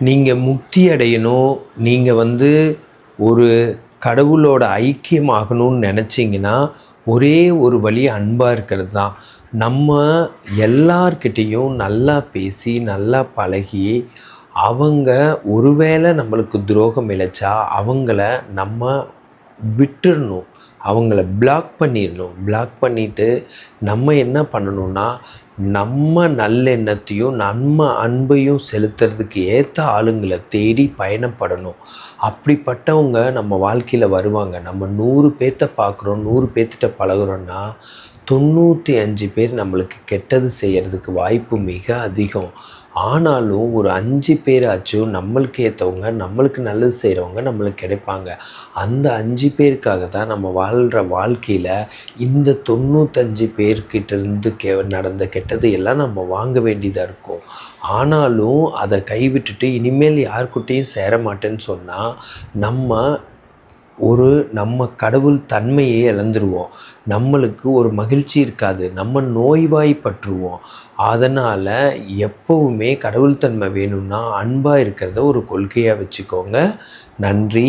நீங்கள் முக்தி அடையணும், நீங்கள் ஒரு கடவுளோட ஐக்கியமாகணும்னு நினச்சிங்கன்னா, ஒரே ஒரு வழி அன்பாக இருக்கிறது தான். நம்ம எல்லார்கிட்டேயும் நல்லா பேசி, நல்லா பழகி, அவங்க ஒருவேளை நம்மளுக்கு துரோகம் இழைச்சா, அவங்கள நம்ம விட்டுறணும். அவங்கள பிளாக் பண்ணிடணும். பிளாக் பண்ணிவிட்டு நம்ம என்ன பண்ணணும்னா, நம்ம நல்லெண்ணத்தையும் நம்ம அன்பையும் செலுத்துறதுக்கு ஏற்ற ஆளுங்களை தேடி பயணப்படணும். அப்படிப்பட்டவங்க நம்ம வாழ்க்கையில் வருவாங்க. நம்ம 100 பேர்த்த பார்க்குறோம், 100 பேர்த்திட்ட பழகுறோன்னா 95 பேர் நம்மளுக்கு கெட்டது செய்கிறதுக்கு வாய்ப்பு மிக அதிகம். ஆனாலும் ஒரு 5 பேராச்சும் நம்மளுக்கு ஏற்றவங்க, நம்மளுக்கு நல்லது செய்கிறவங்க நம்மளுக்கு கிடைப்பாங்க. அந்த 5 பேருக்காக தான் நம்ம வாழ்கிற வாழ்க்கையில் இந்த 95 பேர்கிட்டேருந்து நடந்த கெட்டதை எல்லாம் நம்ம வாங்க வேண்டியதாக இருக்கும். ஆனாலும் அதை கைவிட்டுட்டு இனிமேல் யார்கிட்டேயும் சேர மாட்டேன்னு சொன்னால் நம்ம கடவுள் தன்மையை இழந்துருவோம். நம்மளுக்கு ஒரு மகிழ்ச்சி இருக்காது. நம்ம நோய்வாய்ப்பட்டுருவோம். அதனால் எப்போவுமே கடவுள் தன்மை வேணும்னா அன்பாக இருக்கிறத ஒரு கொள்கையாக வச்சுக்கோங்க. நன்றி.